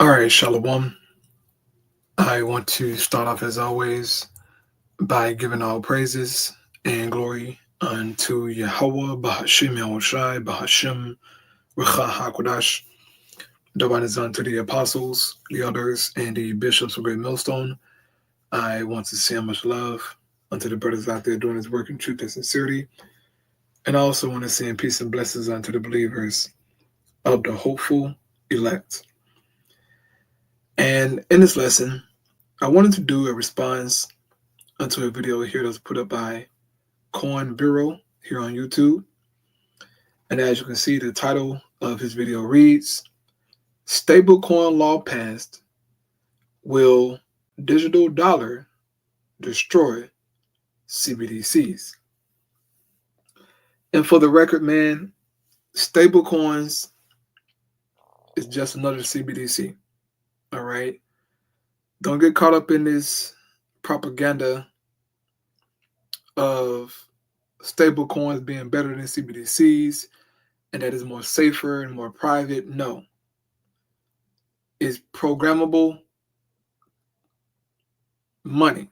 All right, Shalom. I want to start off as always by giving all praises and glory unto Yahweh, Bahashim Yahushai, Bahashim Recha HaKodash. Divine is unto the apostles, the elders, and the bishops of Great Millstone. I want to send much love unto the brothers out there doing this work in truth and sincerity. And I also want to send peace and blessings unto the believers of the hopeful elect. And in this lesson, I wanted to do a response unto a video here that's put up by Coin Bureau here on YouTube. And as you can see, the title of his video reads, Stablecoin Law Passed, Will Digital Dollar Destroy CBDCs? And for the record, man, stablecoins is just another CBDC. All right? Don't get caught up in this propaganda of stable coins being better than CBDCs and that is more safer and more private. No. It's programmable money,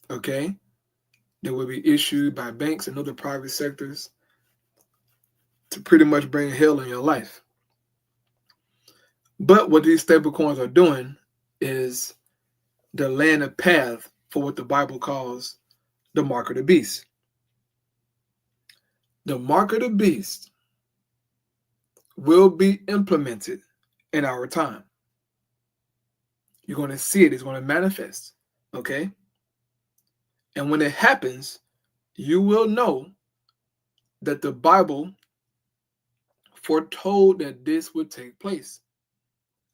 okay, that will be issued by banks and other private sectors to pretty much bring hell in your life. But what these stable coins are doing is they're laying a path for what the Bible calls the mark of the beast. The mark of the beast will be implemented in our time. You're going to see it. It's going to manifest. Okay? And when it happens, you will know that the Bible foretold that this would take place.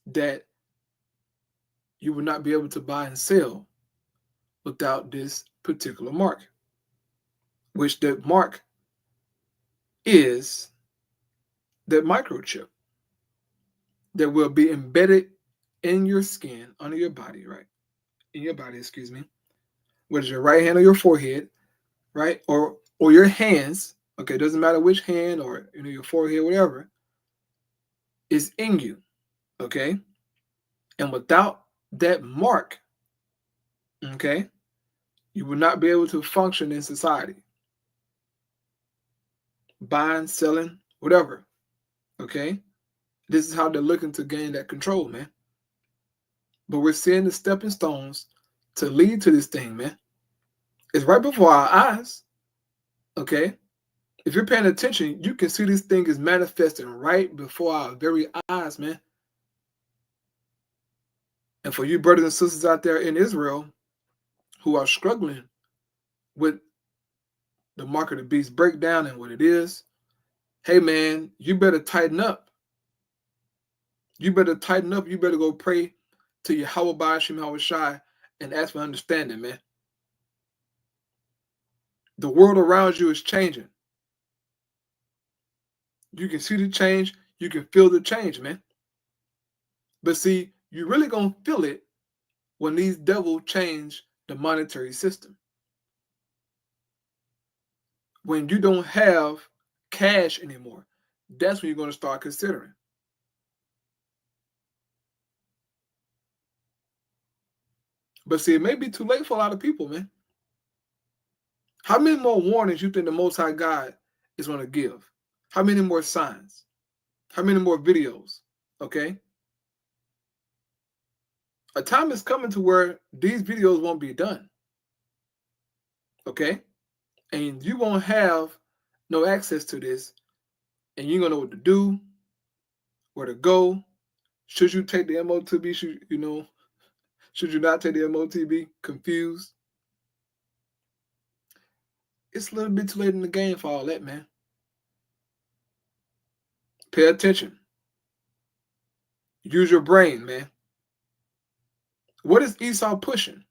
That you would not be able to buy and sell without this particular mark. Which that mark is that microchip that will be embedded in your skin, under your body, right? In your body, excuse me. Whether it's your right hand or your forehead, right? Or your hands, okay, doesn't matter which hand or your forehead, whatever, is in you, okay? And without that mark, okay, you will not be able to function in society. Buying, selling, whatever, okay? This is how they're looking to gain that control, man. But we're seeing the stepping stones to lead to this thing, man. It's right before our eyes, okay? If you're paying attention, you can see this thing is manifesting right before our very eyes, man. And for you brothers and sisters out there in Israel who are struggling with the mark of the beast breakdown and what it is, hey, man, you better tighten up. You better tighten up. You better go pray to Yahweh Ba'ashim Yahushai and ask for understanding, man. The world around you is changing. You can see the change. You can feel the change, man. But see, you're really going to feel it when these devils change the monetary system. When you don't have cash anymore, that's when you're going to start considering. But see, it may be too late for a lot of people, man. How many more warnings you think the Most High God is going to give? How many more signs? How many more videos? Okay? A time is coming to where these videos won't be done. Okay? And you won't have no access to this. And you're going to know what to do, where to go. Should you take the M.O.T.B? Should you not take the M.O.T.B? Confused. It's a little bit too late in the game for all that, man. Pay attention. Use your brain, man. What is Esau pushing?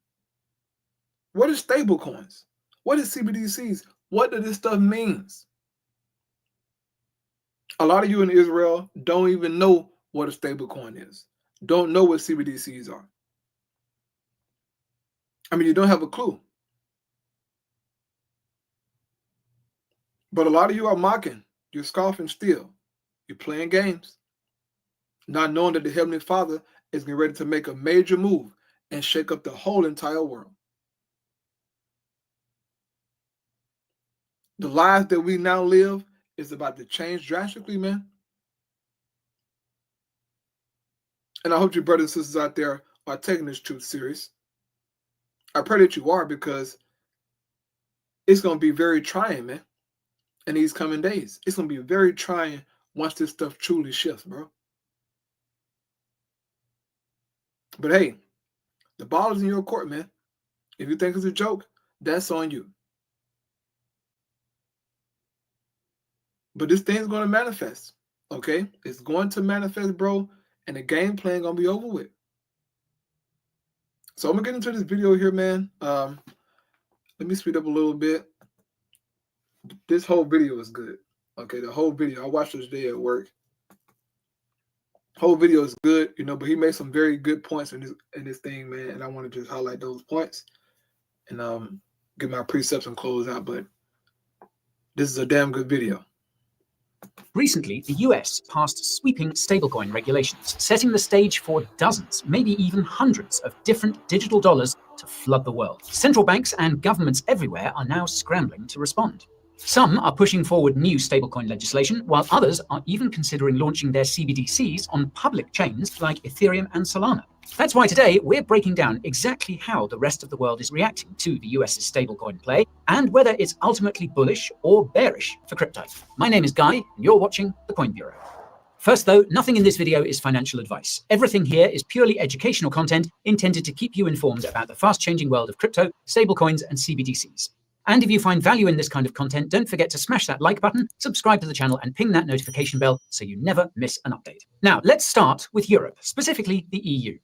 What is stable coins? What is CBDCs? What does this stuff mean? A lot of you in Israel don't even know what a stable coin is. Don't know what CBDCs are. I mean, you don't have a clue. But a lot of you are mocking. You're scoffing still. You're playing games. Not knowing that the Heavenly Father is getting ready to make a major move and shake up the whole entire world. The life that we now live is about to change drastically, man. And I hope your brothers and sisters out there are taking this truth serious. I pray that you are, because it's going to be very trying, man, in these coming days. It's going to be very trying once this stuff truly shifts, bro. But hey, the ball is in your court, man. If you think it's a joke, that's on you. But this thing's going to manifest, okay? It's going to manifest, bro, and the game plan going to be over with. So I'm going to get into this video here, man. Let me speed up a little bit. This whole video is good, okay? The whole video. I watched this today at work. Whole video is good, you know, but he made some very good points in this thing, man, and I want to just highlight those points and get my precepts and close out. But this is a damn good video. Recently, the US passed sweeping stablecoin regulations, setting the stage for dozens, maybe even hundreds of different digital dollars to flood the world. Central banks and governments everywhere are now scrambling to respond. Some are pushing forward new stablecoin legislation, while others are even considering launching their CBDCs on public chains like Ethereum and Solana. That's why today we're breaking down exactly how the rest of the world is reacting to the US's stablecoin play and whether it's ultimately bullish or bearish for crypto. My name is Guy, and you're watching The Coin Bureau. First though, nothing in this video is financial advice. Everything here is purely educational content intended to keep you informed about the fast-changing world of crypto, stablecoins, and CBDCs. And if you find value in this kind of content, don't forget to smash that like button, subscribe to the channel, and ping that notification bell so you never miss an update. Now, let's start with Europe, specifically the EU.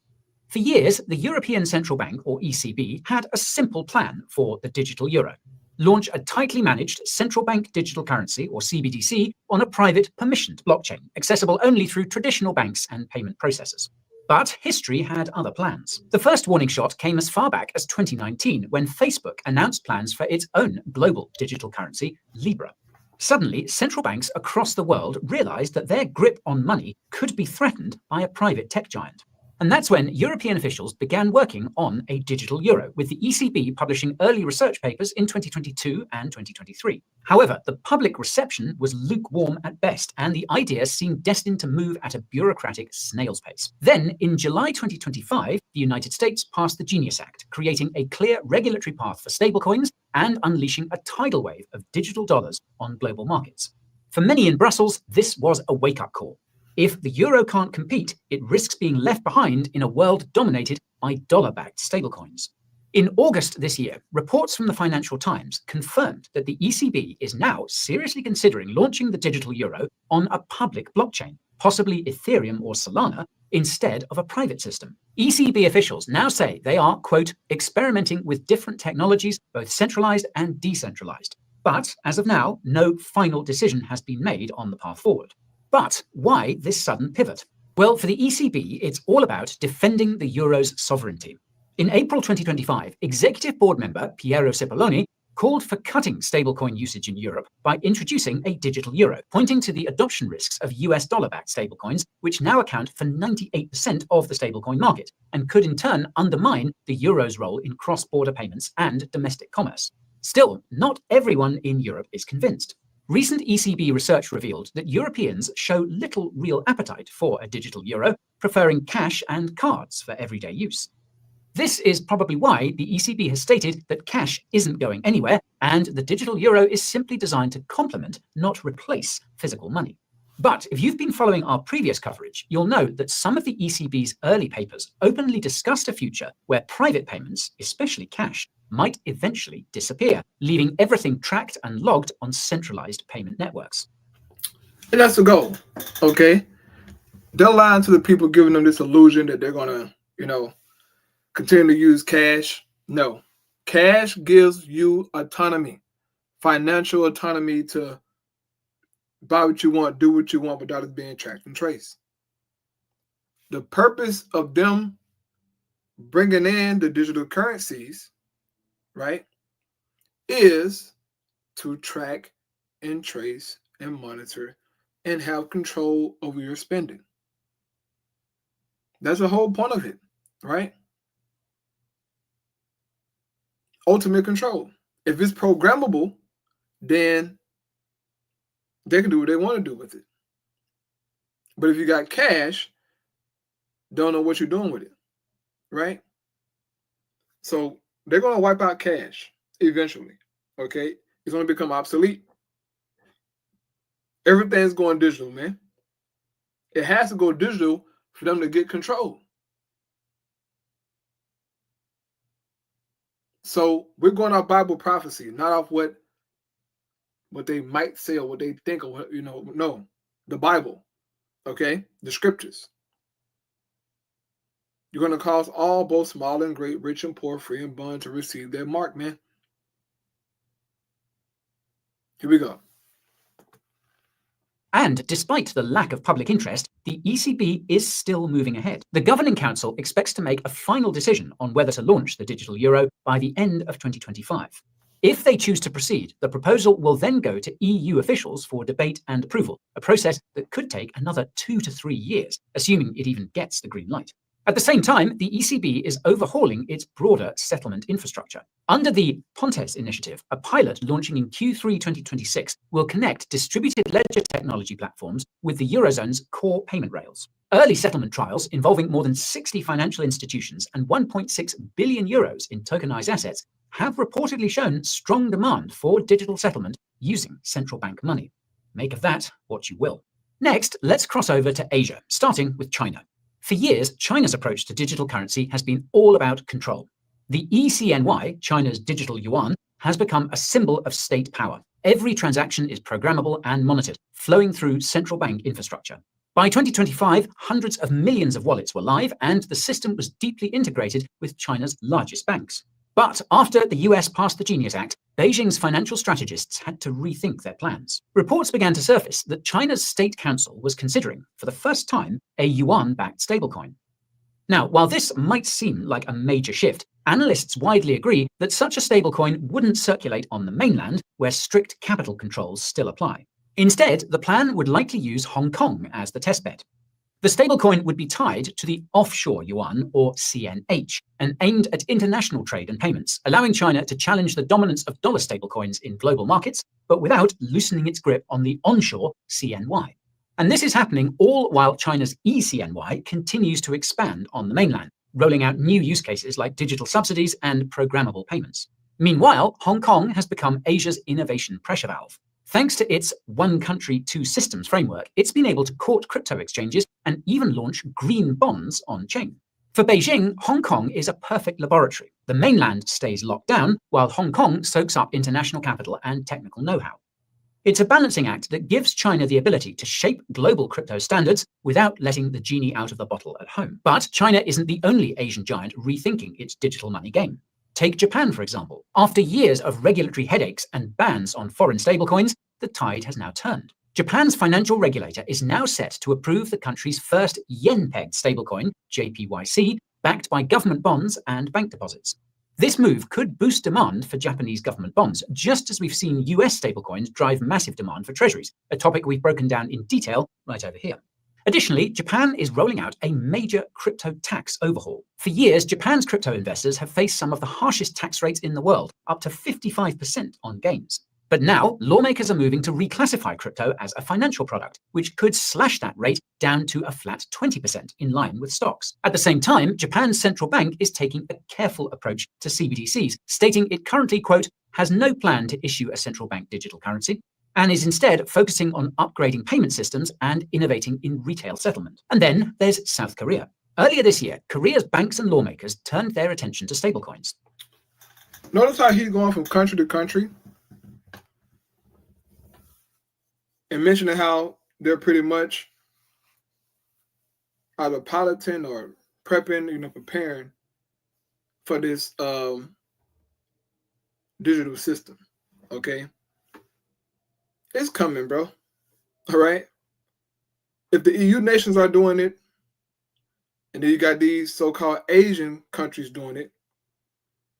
For years, the European Central Bank, or ECB, had a simple plan for the digital euro. Launch a tightly managed central bank digital currency, or CBDC, on a private permissioned blockchain, accessible only through traditional banks and payment processors. But history had other plans. The first warning shot came as far back as 2019, when Facebook announced plans for its own global digital currency, Libra. Suddenly, central banks across the world realized that their grip on money could be threatened by a private tech giant. And that's when European officials began working on a digital euro, with the ECB publishing early research papers in 2022 and 2023. However, the public reception was lukewarm at best, and the idea seemed destined to move at a bureaucratic snail's pace. Then, in July 2025, the United States passed the Genius Act, creating a clear regulatory path for stablecoins and unleashing a tidal wave of digital dollars on global markets. For many in Brussels, this was a wake-up call. If the euro can't compete, it risks being left behind in a world dominated by dollar-backed stablecoins. In August this year, reports from the Financial Times confirmed that the ECB is now seriously considering launching the digital euro on a public blockchain, possibly Ethereum or Solana, instead of a private system. ECB officials now say they are, quote, experimenting with different technologies, both centralized and decentralized. But as of now, no final decision has been made on the path forward. But why this sudden pivot? Well, for the ECB, it's all about defending the euro's sovereignty. In April 2025, Executive Board member Piero Cipollone called for cutting stablecoin usage in Europe by introducing a digital euro, pointing to the adoption risks of US dollar-backed stablecoins, which now account for 98% of the stablecoin market, and could in turn undermine the euro's role in cross-border payments and domestic commerce. Still, not everyone in Europe is convinced. Recent ECB research revealed that Europeans show little real appetite for a digital euro, preferring cash and cards for everyday use. This is probably why the ECB has stated that cash isn't going anywhere, and the digital euro is simply designed to complement, not replace, physical money. But if you've been following our previous coverage, you'll know that some of the ECB's early papers openly discussed a future where private payments, especially cash, might eventually disappear, leaving everything tracked and logged on centralized payment networks. And that's the goal, okay? They're lying to the people, giving them this illusion that they're going to, continue to use cash. No. Cash gives you autonomy, financial autonomy to buy what you want, do what you want without it being tracked and traced. The purpose of them bringing in the digital currencies, right, is to track and trace and monitor and have control over your spending. That's the whole point of it, right? Ultimate control. If it's programmable, then they can do what they want to do with it. But if you got cash, don't know what you're doing with it, right? So they're going to wipe out cash eventually, okay? It's going to become obsolete. Everything's going digital, man. It has to go digital for them to get control. So we're going off Bible prophecy, not off what they might say or what they think or what, no, the Bible, okay? The scriptures. You're going to cause all, both small and great, rich and poor, free and bond, to receive their mark, man. Here we go. And despite the lack of public interest, the ECB is still moving ahead. The Governing Council expects to make a final decision on whether to launch the digital euro by the end of 2025. If they choose to proceed, the proposal will then go to EU officials for debate and approval, a process that could take another 2 to 3 years, assuming it even gets the green light. At the same time, the ECB is overhauling its broader settlement infrastructure. Under the Pontes initiative, a pilot launching in Q3 2026 will connect distributed ledger technology platforms with the Eurozone's core payment rails. Early settlement trials involving more than 60 financial institutions and 1.6 billion euros in tokenized assets have reportedly shown strong demand for digital settlement using central bank money. Make of that what you will. Next, let's cross over to Asia, starting with China. For years, China's approach to digital currency has been all about control. The ECNY, China's digital yuan, has become a symbol of state power. Every transaction is programmable and monitored, flowing through central bank infrastructure. By 2025, hundreds of millions of wallets were live, and the system was deeply integrated with China's largest banks. But after the US passed the Genius Act, Beijing's financial strategists had to rethink their plans. Reports began to surface that China's State Council was considering, for the first time, a yuan-backed stablecoin. Now, while this might seem like a major shift, analysts widely agree that such a stablecoin wouldn't circulate on the mainland, where strict capital controls still apply. Instead, the plan would likely use Hong Kong as the testbed. The stablecoin would be tied to the offshore yuan, or CNH, and aimed at international trade and payments, allowing China to challenge the dominance of dollar stablecoins in global markets, but without loosening its grip on the onshore CNY. And this is happening all while China's eCNY continues to expand on the mainland, rolling out new use cases like digital subsidies and programmable payments. Meanwhile, Hong Kong has become Asia's innovation pressure valve. Thanks to its one country, two systems framework, it's been able to court crypto exchanges and even launch green bonds on-chain. For Beijing, Hong Kong is a perfect laboratory. The mainland stays locked down, while Hong Kong soaks up international capital and technical know-how. It's a balancing act that gives China the ability to shape global crypto standards without letting the genie out of the bottle at home. But China isn't the only Asian giant rethinking its digital money game. Take Japan, for example. After years of regulatory headaches and bans on foreign stablecoins, the tide has now turned. Japan's financial regulator is now set to approve the country's first yen-pegged stablecoin, JPYC, backed by government bonds and bank deposits. This move could boost demand for Japanese government bonds, just as we've seen US stablecoins drive massive demand for treasuries, a topic we've broken down in detail right over here. Additionally, Japan is rolling out a major crypto tax overhaul. For years, Japan's crypto investors have faced some of the harshest tax rates in the world, up to 55% on gains. But now, lawmakers are moving to reclassify crypto as a financial product, which could slash that rate down to a flat 20% in line with stocks. At the same time, Japan's central bank is taking a careful approach to CBDCs, stating it currently, quote, has no plan to issue a central bank digital currency, and is instead focusing on upgrading payment systems and innovating in retail settlement. And then there's South Korea. Earlier this year, Korea's banks and lawmakers turned their attention to stablecoins. Notice how he's going from country to country and mentioning how they're pretty much either piloting or prepping, preparing for this digital system. Okay? It's coming, bro. All right? If the EU nations are doing it, and then you got these so-called Asian countries doing it,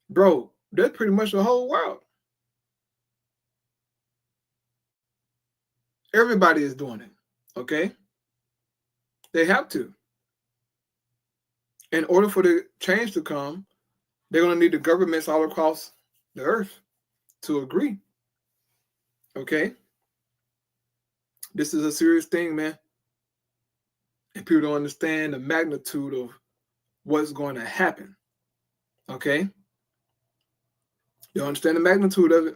bro, that's pretty much the whole world. Everybody is doing it, okay? They have to. In order for the change to come, they're going to need the governments all across the earth to agree. Okay? This is a serious thing, man. And people don't understand the magnitude of what's going to happen. Okay? You understand the magnitude of it?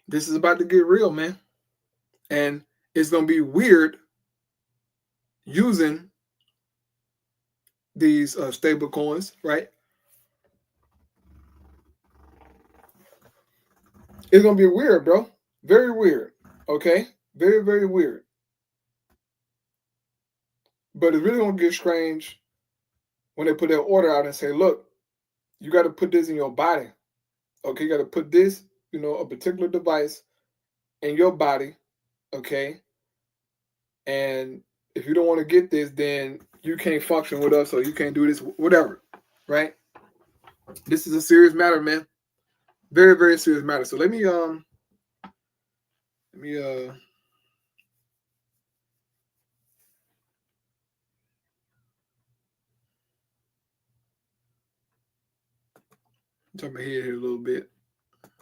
This is about to get real, man. And it's going to be weird using these stable coins, right? It's going to be weird, bro. Very weird. Okay? Very, very weird. But it's really going to get strange when they put their order out and say, look, you got to put this in your body. Okay? You got to put this, a particular device in your body. Okay? And if you don't want to get this, then you can't function with us or you can't do this, whatever. Right? This is a serious matter, man. Very, very serious matter. So let me jump ahead here a little bit.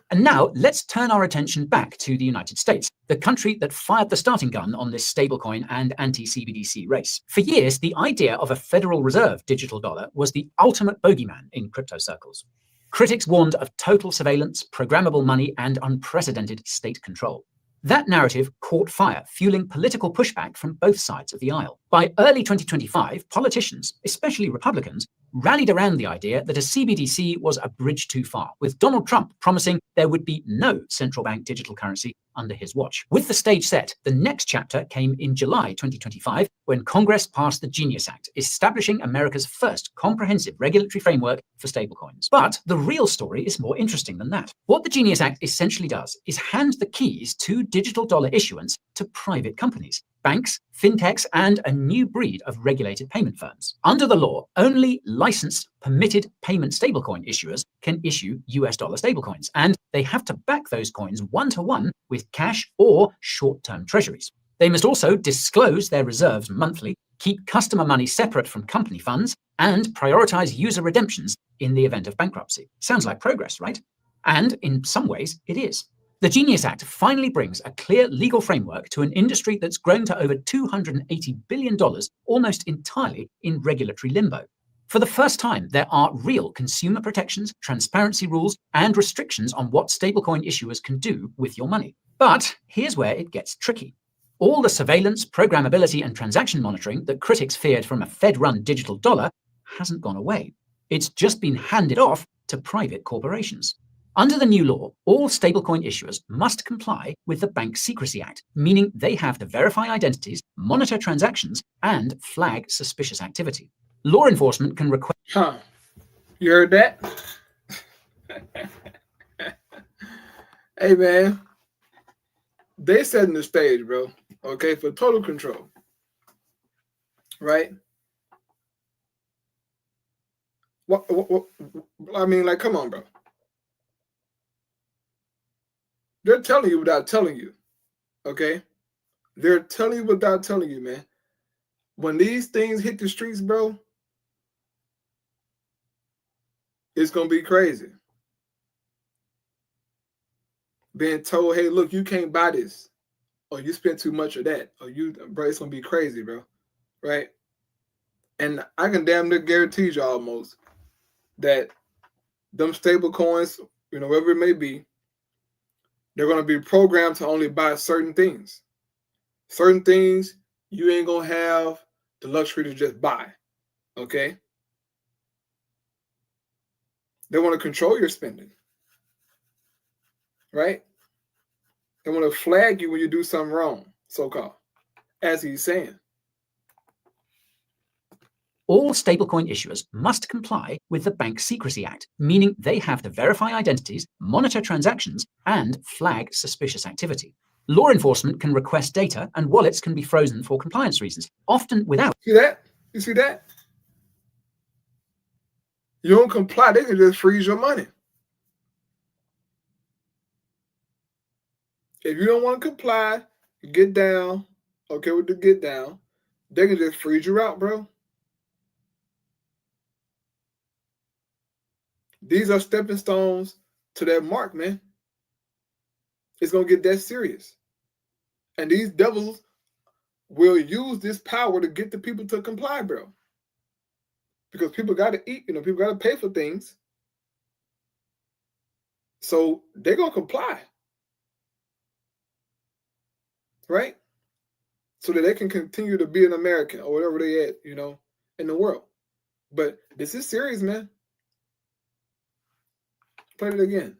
And now let's turn our attention back to the United States, the country that fired the starting gun on this stablecoin and anti-CBDC race. For years, the idea of a Federal Reserve digital dollar was the ultimate bogeyman in crypto circles. Critics warned of total surveillance, programmable money, and unprecedented state control. That narrative caught fire, fueling political pushback from both sides of the aisle. By early 2025, politicians, especially Republicans, rallied around the idea that a CBDC was a bridge too far, with Donald Trump promising there would be no central bank digital currency under his watch. With the stage set, the next chapter came in July 2025, when Congress passed the Genius Act, establishing America's first comprehensive regulatory framework for stablecoins. But the real story is more interesting than that. What the Genius Act essentially does is hand the keys to digital dollar issuance to private companies, banks, fintechs, and a new breed of regulated payment firms. Under the law, only licensed, permitted payment stablecoin issuers can issue US dollar stablecoins, and they have to back those coins one-to-one with cash or short-term treasuries. They must also disclose their reserves monthly, keep customer money separate from company funds, and prioritize user redemptions in the event of bankruptcy. Sounds like progress, right? And in some ways, it is. The Genius Act finally brings a clear legal framework to an industry that's grown to over $280 billion, almost entirely in regulatory limbo. For the first time, there are real consumer protections, transparency rules, and restrictions on what stablecoin issuers can do with your money. But here's where it gets tricky. All the surveillance, programmability, and transaction monitoring that critics feared from a Fed-run digital dollar hasn't gone away. It's just been handed off to private corporations. Under the new law, all stablecoin issuers must comply with the Bank Secrecy Act, meaning they have to verify identities, monitor transactions, and flag suspicious activity. Law enforcement can request... You heard that? Hey, man. They setting the stage, bro. Okay, for total control. Right? What I mean, like, come on, bro. They're telling you without telling you, okay? They're telling you without telling you, man. When these things hit the streets, bro, it's going to be crazy. Being told, hey, look, you can't buy this, or you spent too much of that, or bro, it's going to be crazy, bro, right? And I can damn near guarantee you almost that them stable coins, whatever it may be, they're going to be programmed to only buy certain things. Certain things you ain't going to have the luxury to just buy, okay? They want to control your spending, right? They want to flag you when you do something wrong, so-called, as he's saying. All stablecoin issuers must comply with the Bank Secrecy Act, meaning they have to verify identities, monitor transactions, and flag suspicious activity. Law enforcement can request data, and wallets can be frozen for compliance reasons, often without... See that? You see that? You don't comply, they can just freeze your money. If you don't want to comply, get down, okay, with the get down, they can just freeze you out, bro. These are stepping stones to that mark, man. It's going to get that serious. And these devils will use this power to get the people to comply, bro. Because people got to eat, people got to pay for things. So they're going to comply. Right? So that they can continue to be an American or whatever they at, in the world. But this is serious, man. Play it again.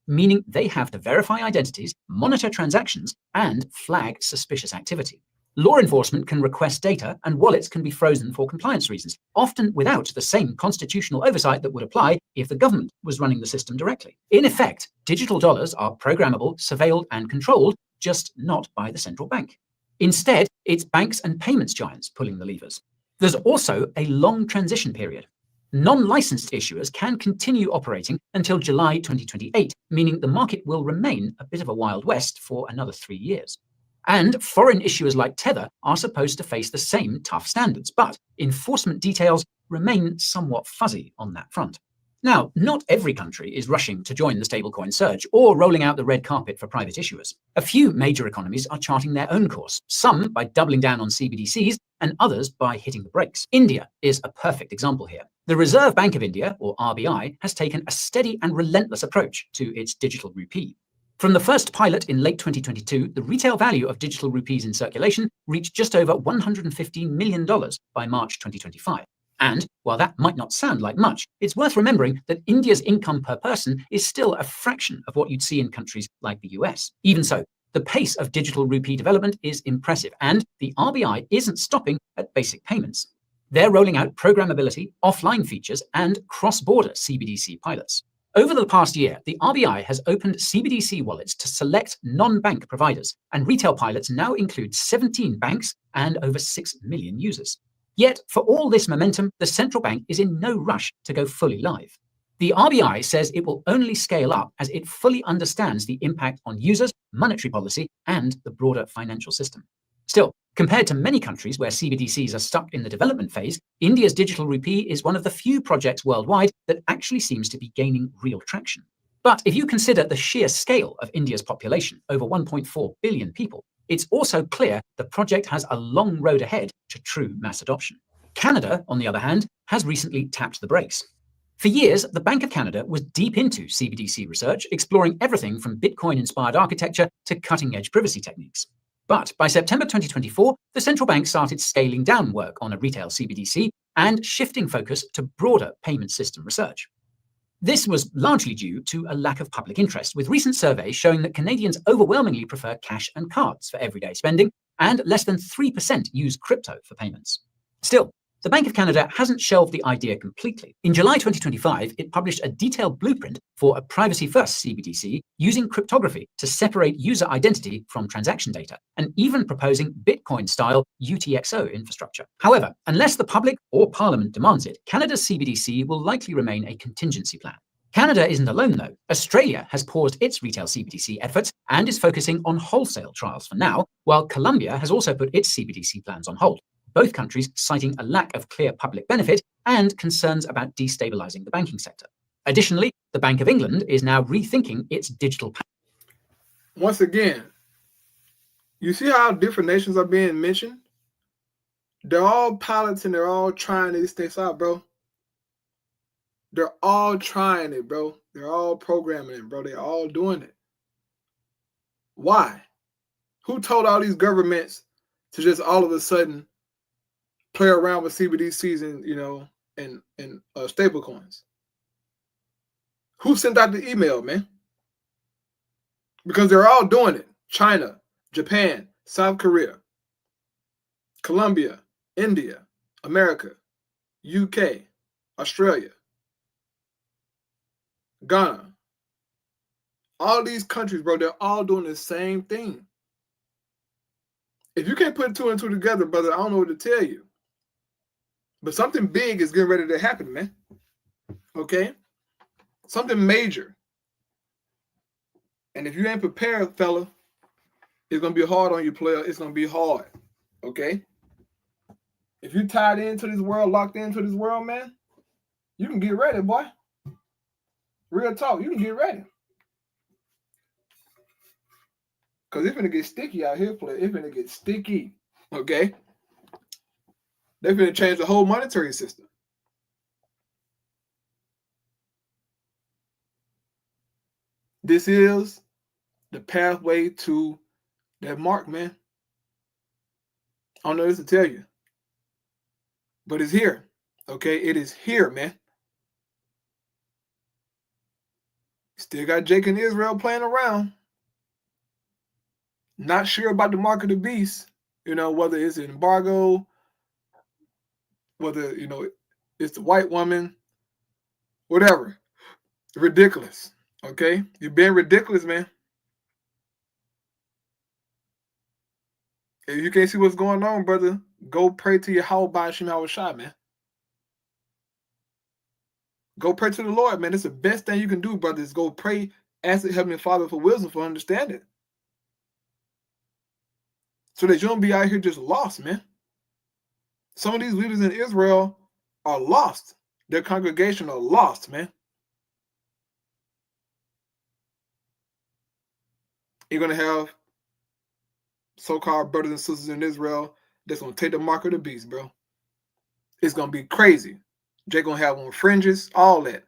Meaning they have to verify identities, monitor transactions, and flag suspicious activity. Law enforcement can request data, and wallets can be frozen for compliance reasons, often without the same constitutional oversight that would apply if the government was running the system directly. In effect, digital dollars are programmable, surveilled, and controlled, just not by the central bank. Instead, it's banks and payments giants pulling the levers. There's also a long transition period. Non-licensed issuers can continue operating until July 2028, meaning the market will remain a bit of a Wild West for another 3 years. And foreign issuers like Tether are supposed to face the same tough standards, but enforcement details remain somewhat fuzzy on that front. Now, not every country is rushing to join the stablecoin surge or rolling out the red carpet for private issuers. A few major economies are charting their own course, some by doubling down on CBDCs and others by hitting the brakes. India is a perfect example here. The Reserve Bank of India, or RBI, has taken a steady and relentless approach to its digital rupee. From the first pilot in late 2022, the retail value of digital rupees in circulation reached just over $115 million by March 2025. And while that might not sound like much, it's worth remembering that India's income per person is still a fraction of what you'd see in countries like the US. Even so, the pace of digital rupee development is impressive, and the RBI isn't stopping at basic payments. They're rolling out programmability, offline features, and cross-border CBDC pilots. Over the past year, the RBI has opened CBDC wallets to select non-bank providers, and retail pilots now include 17 banks and over 6 million users. Yet, for all this momentum, the central bank is in no rush to go fully live. The RBI says it will only scale up as it fully understands the impact on users, monetary policy, and the broader financial system. Still, compared to many countries where CBDCs are stuck in the development phase, India's digital rupee is one of the few projects worldwide that actually seems to be gaining real traction. But if you consider the sheer scale of India's population, over 1.4 billion people, it's also clear the project has a long road ahead to true mass adoption. Canada, on the other hand, has recently tapped the brakes. For years, the Bank of Canada was deep into CBDC research, exploring everything from Bitcoin-inspired architecture to cutting-edge privacy techniques. But by September 2024, the central bank started scaling down work on a retail CBDC and shifting focus to broader payment system research. This was largely due to a lack of public interest, with recent surveys showing that Canadians overwhelmingly prefer cash and cards for everyday spending, and less than 3% use crypto for payments. Still, the Bank of Canada hasn't shelved the idea completely. In July 2025, it published a detailed blueprint for a privacy-first CBDC using cryptography to separate user identity from transaction data, and even proposing Bitcoin-style UTXO infrastructure. However, unless the public or Parliament demands it, Canada's CBDC will likely remain a contingency plan. Canada isn't alone, though. Australia has paused its retail CBDC efforts and is focusing on wholesale trials for now, while Colombia has also put its CBDC plans on hold. Both countries citing a lack of clear public benefit and concerns about destabilizing the banking sector. Additionally, the Bank of England is now rethinking its digital. Once again, you see how different nations are being mentioned? They're all pilots and they're all trying these things out, bro. They're all trying it, bro. They're all programming it, bro. They're all doing it. Why? Who told all these governments to just all of a sudden play around with CBDCs and stable coins? Who sent out the email, man? Because they're all doing it. China, Japan, South Korea, Colombia, India, America, UK, Australia, Ghana. All these countries, bro, they're all doing the same thing. If you can't put two and two together, brother, I don't know what to tell you. But something big is getting ready to happen, man. Okay? Something major. And if you ain't prepared, fella, it's going to be hard on you, player. It's going to be hard. Okay? If you tied into this world, locked into this world, man, You can get ready, boy. Real talk, you can get ready. Because it's going to get sticky out here, play. It's going to get sticky. Okay? They're going to change the whole monetary system. This is the pathway to that mark, man. I don't know this to tell you. But it's here. Okay? It is here, man. Still got Jake and Israel playing around. Not sure about the mark of the beast. Whether it's an embargo, whether, it's the white woman, whatever. Ridiculous. Okay? You're being ridiculous, man. If you can't see what's going on, brother, go pray to your HOUSTON-EVANGELIST, man. Go pray to the Lord, man. It's the best thing you can do, brother, is go pray, ask the Heavenly Father for wisdom, for understanding. So that you don't be out here just lost, man. Some of these leaders in Israel are lost. Their congregation are lost, man. You're going to have so-called brothers and sisters in Israel that's going to take the mark of the beast, bro. It's going to be crazy. They're going to have on fringes, all that.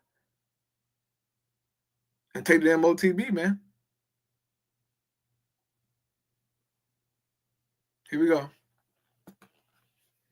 And take the M.O.T.B, man. Here we go.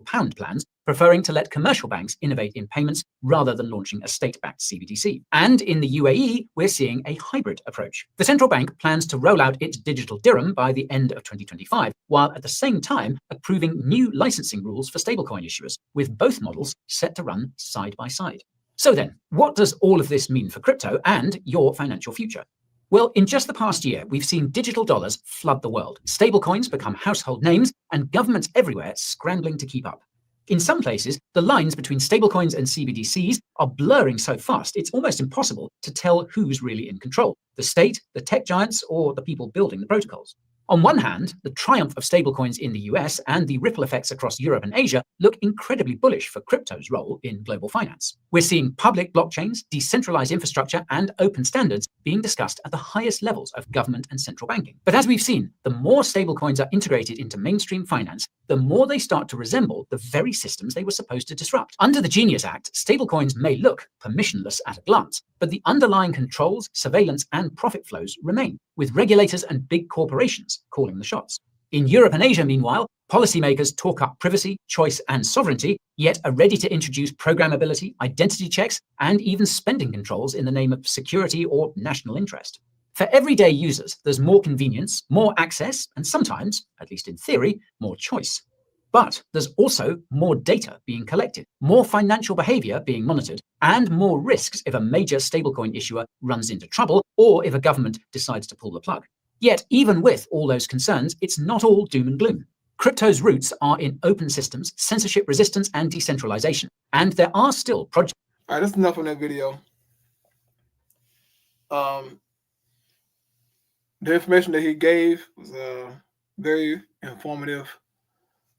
Pound plans, preferring to let commercial banks innovate in payments rather than launching a state-backed CBDC. And in the UAE, we're seeing a hybrid approach. The central bank plans to roll out its digital dirham by the end of 2025, while at the same time approving new licensing rules for stablecoin issuers, with both models set to run side by side. So then, what does all of this mean for crypto and your financial future? Well, in just the past year, we've seen digital dollars flood the world, stablecoins become household names, and governments everywhere scrambling to keep up. In some places, the lines between stablecoins and CBDCs are blurring so fast it's almost impossible to tell who's really in control, the state, the tech giants, or the people building the protocols. On one hand, the triumph of stablecoins in the US and the ripple effects across Europe and Asia look incredibly bullish for crypto's role in global finance. We're seeing public blockchains, decentralized infrastructure, and open standards being discussed at the highest levels of government and central banking. But as we've seen, the more stablecoins are integrated into mainstream finance, the more they start to resemble the very systems they were supposed to disrupt. Under the Genius Act, stablecoins may look permissionless at a glance, but the underlying controls, surveillance, and profit flows remain, with regulators and big corporations calling the shots. In Europe and Asia, meanwhile, policymakers talk up privacy, choice, and sovereignty, yet are ready to introduce programmability, identity checks, and even spending controls in the name of security or national interest. For everyday users, there's more convenience, more access, and sometimes, at least in theory, more choice. But there's also more data being collected, more financial behavior being monitored, and more risks if a major stablecoin issuer runs into trouble or if a government decides to pull the plug. Yet, even with all those concerns, it's not all doom and gloom. Crypto's roots are in open systems, censorship resistance, and decentralization. And there are still projects. All right, that's enough on that video. The information that he gave was very informative.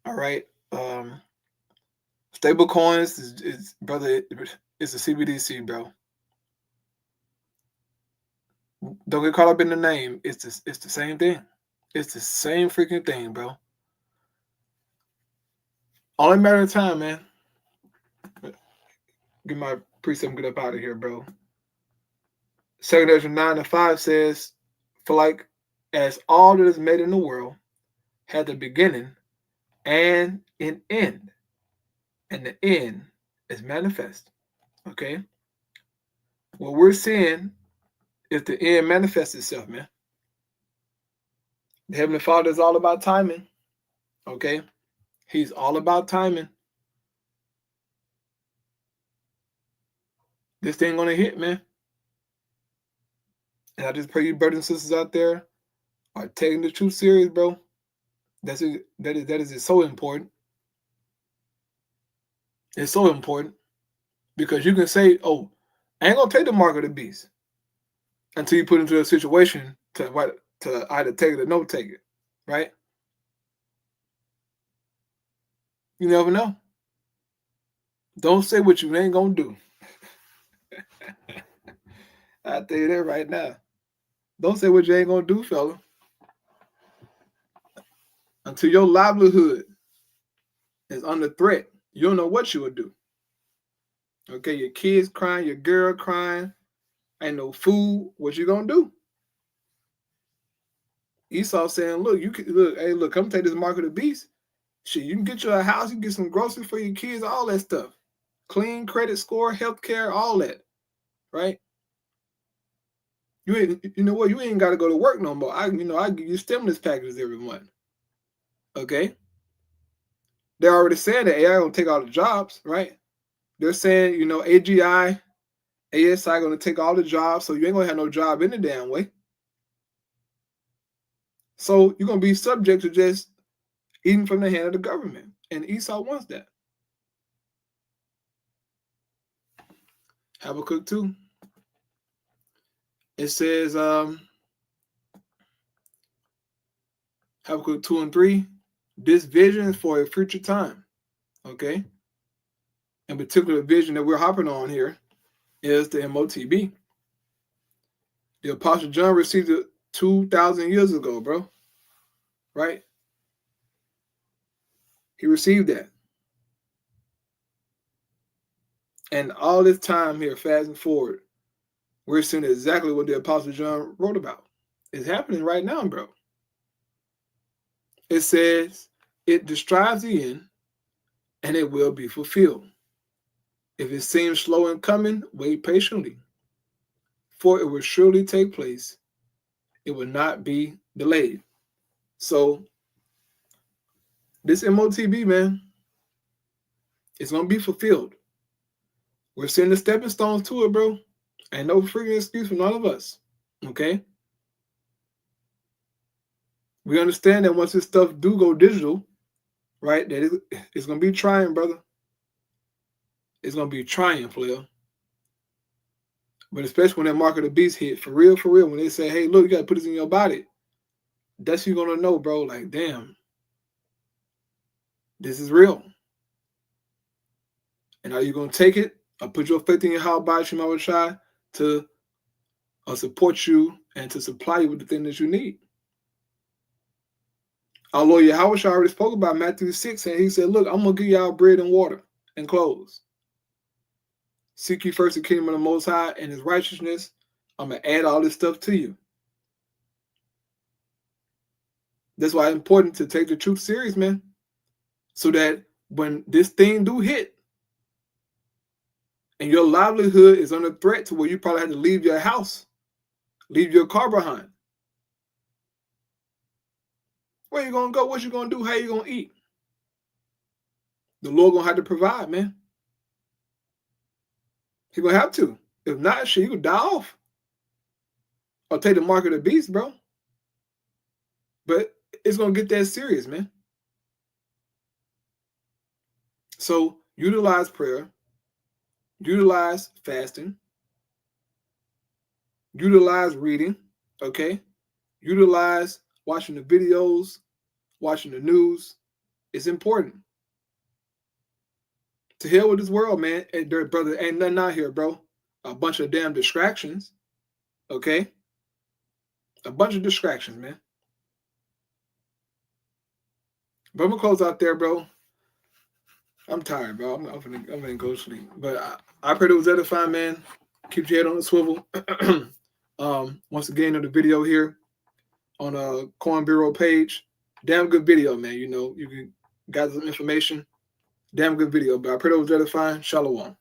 All right. Stable coins is brother, it's a CBDC, bro. Don't get caught up in the name. It's the same thing. It's the same freaking thing, bro. Only matter of time, man. Get my precept and get up out of here, bro. 2 Ezra 9:5 says, for like as all that is made in the world had a beginning and an end, and the end is manifest. Okay? What we're seeing is the end manifests itself, man. The Heavenly Father is all about timing. Okay? He's all about timing. This thing gonna hit, man. And I just pray you brothers and sisters out there are taking the truth serious, bro. That is so important. It's so important because you can say, "Oh, I ain't gonna take the mark of the beast," until you put into a situation to either take it or no take it, right? You never know. Don't say what you ain't gonna do. I tell you that right now. Don't say what you ain't gonna do, fella. Until your livelihood is under threat, you don't know what you would do. Okay, your kids crying, your girl crying, ain't no food. What you gonna do? Esau saying, "Look, you can look. Hey, look, come take this mark of the beast. Shit, you can get you a house, you can get some groceries for your kids, all that stuff. Clean credit score, healthcare, all that, right? You know what? You ain't got to go to work no more. I give you stimulus packages every month. Okay, they're already saying that AI gonna take all the jobs, right? They're saying, AGI, ASI gonna take all the jobs, so you ain't gonna have no job in the damn way. So you're gonna be subject to just eating from the hand of the government, and Esau wants that. Habakkuk 2. It says, Habakkuk 2 and 3, this vision is for a future time. Okay. In particular, vision that we're hopping on here is the M.O.T.B. The Apostle John received it 2,000 years ago, bro. Right? He received that. And all this time here, fast and forward, we're seeing exactly what the Apostle John wrote about. It's happening right now, bro. It says, it describes the end, and it will be fulfilled. If it seems slow in coming, wait patiently, for it will surely take place. It will not be delayed. So this M.O.T.B, man, it's going to be fulfilled. We're seeing the stepping stones to it, bro. Ain't no freaking excuse for none of us. Okay? We understand that once this stuff do go digital, right, that it's going to be trying, brother. It's going to be trying, player. But especially when that mark of the beast hit, for real, when they say, hey, look, you got to put this in your body, that's you going to know, bro, like, damn, this is real. And are you going to take it or put your faith in your how by Shemawashai to support you and to supply you with the thing that you need? Our Lord Yahweh already spoke about Matthew 6, and he said, look, I'm going to give y'all bread and water and clothes. Seek ye first the kingdom of the Most High and his righteousness. I'm going to add all this stuff to you. That's why it's important to take the truth serious, man. So that when this thing do hit, and your livelihood is under threat to where you probably have to leave your house, leave your car behind. Where you going to go? What you going to do? How you going to eat? The Lord going to have to provide, man. He going to have to. If not, shit, you could die off. Or take the mark of the beast, bro. But it's going to get that serious, man. So utilize prayer. Utilize fasting. Utilize reading, okay? Utilize watching the videos, watching the news. It's important. To hell with this world, man. Hey, brother, ain't nothing out here, bro. A bunch of damn distractions, okay? A bunch of distractions, man. But I'm going to close out there, bro. I'm tired, bro. I'm gonna go to sleep. But I pray it was edifying, man. Keep your head on the swivel. Once again, on the video here on a Coin Bureau page. Damn good video, man. You can gather some information. Damn good video. But I pray it was edifying. Shalom.